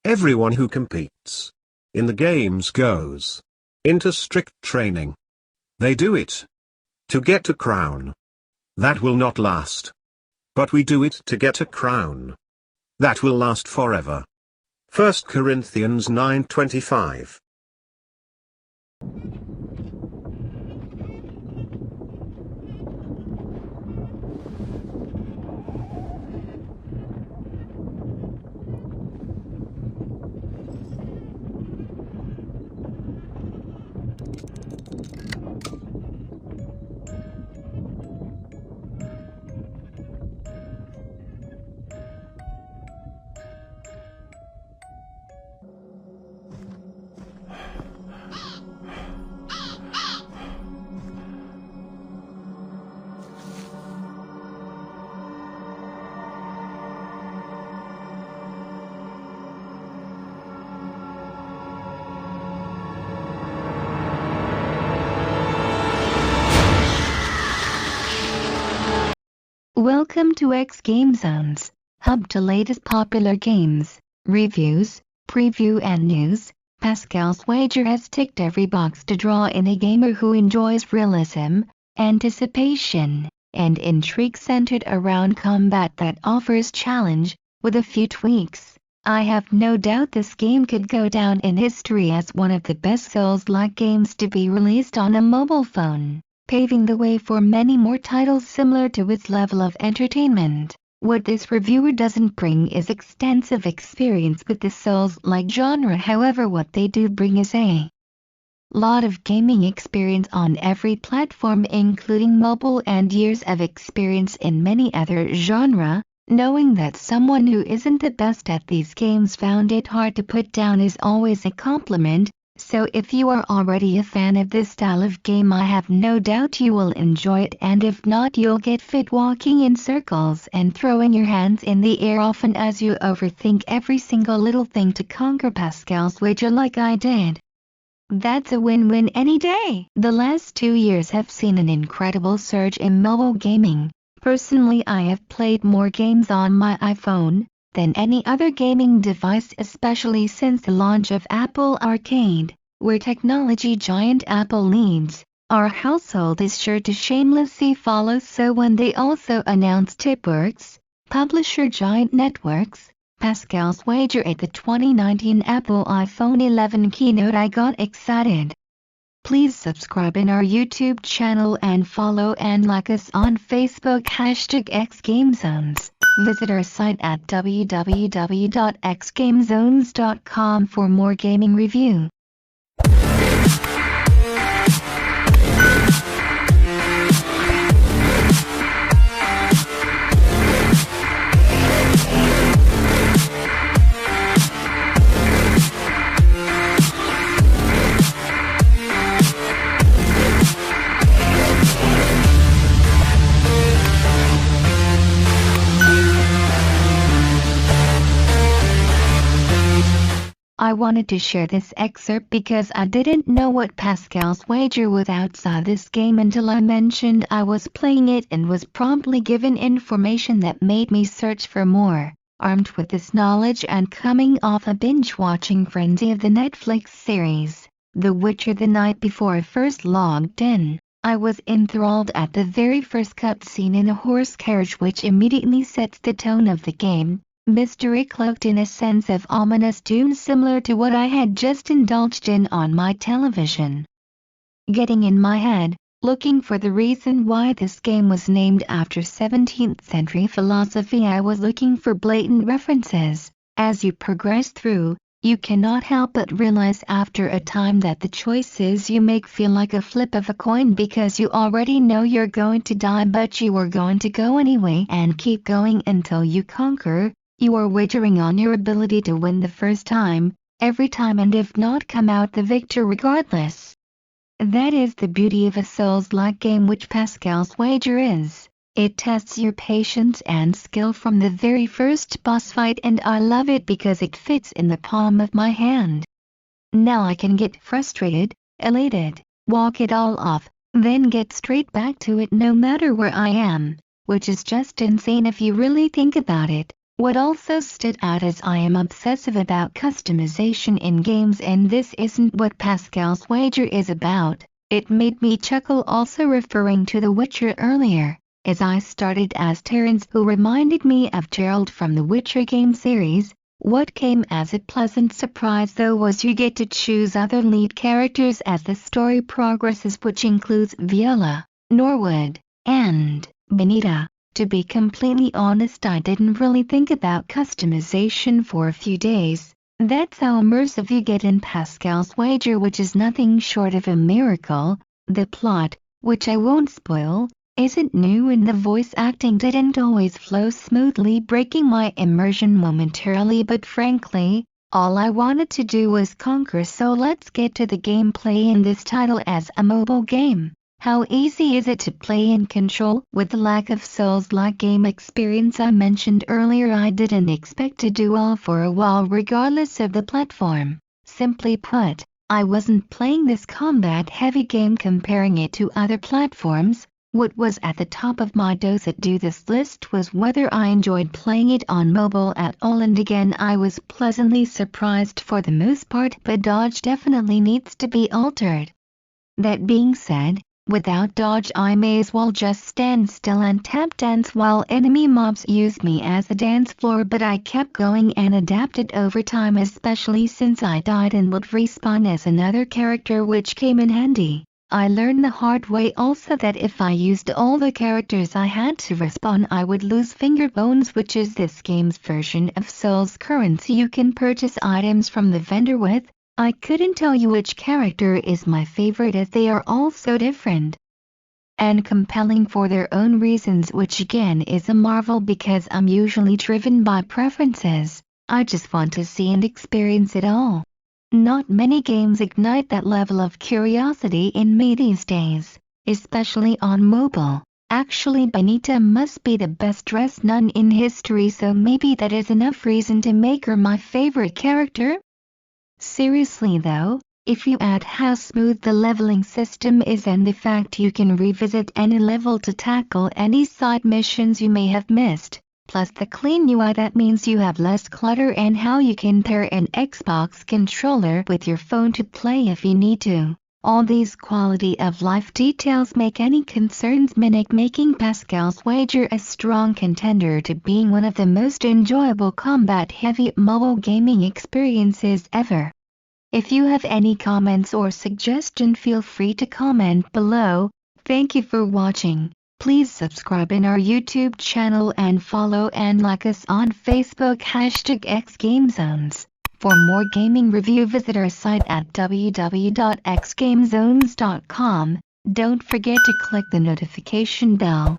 Everyone who competes in the games goes into strict training. They do it to get a crown. That will not last. But we do it to get a crown that will last forever. 1 Corinthians 9:25. Welcome to xGameZones, hub to latest popular games, reviews, preview and news. Pascal's wager has ticked every box to draw in a gamer who enjoys realism, anticipation, and intrigue centered around combat that offers challenge. With a few tweaks, I have no doubt this game could go down in history as one of the best Souls-like games to be released on a mobile phone, paving the way for many more titles similar to its level of entertainment. What this reviewer doesn't bring is extensive experience with the Souls-like genre. However, what they do bring is a lot of gaming experience on every platform, including mobile, and years of experience in many other genres. Knowing that someone who isn't the best at these games found it hard to put down is always a compliment. So if you are already a fan of this style of game, I have no doubt you will enjoy it, and if not, you'll get fit walking in circles and throwing your hands in the air often as you overthink every single little thing to conquer Pascal's wager like I did. That's a win-win any day. The last 2 years have seen an incredible surge in mobile gaming. Personally, I have played more games on my iPhone than any other gaming device, especially since the launch of Apple Arcade, where technology giant Apple leads. Our household is sure to shamelessly follow, so when they also announced Tipworks, publisher giant networks, Pascal's wager at the 2019 Apple iPhone 11 keynote, I got excited. Please subscribe in our YouTube channel and follow and like us on Facebook #xGameZones. Visit our site at www.xgamezones.com for more gaming review. I wanted to share this excerpt because I didn't know what Pascal's wager was outside this game until I mentioned I was playing it and was promptly given information that made me search for more. Armed with this knowledge and coming off a binge-watching frenzy of the Netflix series The Witcher the night before I first logged in, I was enthralled at the very first cutscene in a horse carriage, which immediately sets the tone of the game. Mystery cloaked in a sense of ominous doom similar to what I had just indulged in on my television. Getting in my head, looking for the reason why this game was named after 17th century philosophy, I was looking for blatant references. As you progress through, you cannot help but realize after a time that the choices you make feel like a flip of a coin, because you already know you're going to die, but you are going to go anyway and keep going until you conquer. You are wagering on your ability to win the first time, every time, and if not, come out the victor regardless. That is the beauty of a Souls-like game, which Pascal's wager is. It tests your patience and skill from the very first boss fight, and I love it because it fits in the palm of my hand. Now I can get frustrated, elated, walk it all off, then get straight back to it no matter where I am, which is just insane if you really think about it. What also stood out is I am obsessive about customization in games, and this isn't what Pascal's wager is about. It made me chuckle, also referring to The Witcher earlier, as I started as Terence, who reminded me of Geralt from the Witcher game series. What came as a pleasant surprise though was you get to choose other lead characters as the story progresses, which includes Viola, Norwood, and Benita. To be completely honest, I didn't really think about customization for a few days. That's how immersive you get in Pascal's wager, which is nothing short of a miracle. The plot, which I won't spoil, isn't new, and the voice acting didn't always flow smoothly, breaking my immersion momentarily, but frankly, all I wanted to do was conquer. So let's get to the gameplay in this title as a mobile game. How easy is it to play and control? With the lack of Souls-like game experience I mentioned earlier, I didn't expect to do well for a while regardless of the platform. Simply put, I wasn't playing this combat-heavy game comparing it to other platforms. What was at the top of my do this list was whether I enjoyed playing it on mobile at all, and again I was pleasantly surprised for the most part, but dodge definitely needs to be altered. That being said, without dodge I may as well just stand still and tap dance while enemy mobs use me as a dance floor, but I kept going and adapted over time, especially since I died and would respawn as another character, which came in handy. I learned the hard way also that if I used all the characters I had to respawn, I would lose finger bones, which is this game's version of Souls currency you can purchase items from the vendor with. I couldn't tell you which character is my favorite, as they are all so different and compelling for their own reasons, which again is a marvel because I'm usually driven by preferences. I just want to see and experience it all. Not many games ignite that level of curiosity in me these days, especially on mobile. Actually, Benita must be the best dressed nun in history, so maybe that is enough reason to make her my favorite character. Seriously though, if you add how smooth the leveling system is and the fact you can revisit any level to tackle any side missions you may have missed, plus the clean UI, that means you have less clutter, and how you can pair an Xbox controller with your phone to play if you need to. All these quality of life details make any concerns minic, making Pascal's wager a strong contender to being one of the most enjoyable combat-heavy mobile gaming experiences ever. If you have any comments or suggestion, feel free to comment below. Thank you for watching. Please subscribe in our YouTube channel and follow and like us on Facebook #xGameZones. For more gaming review, visit our site at www.xgamezones.com. Don't forget to click the notification bell.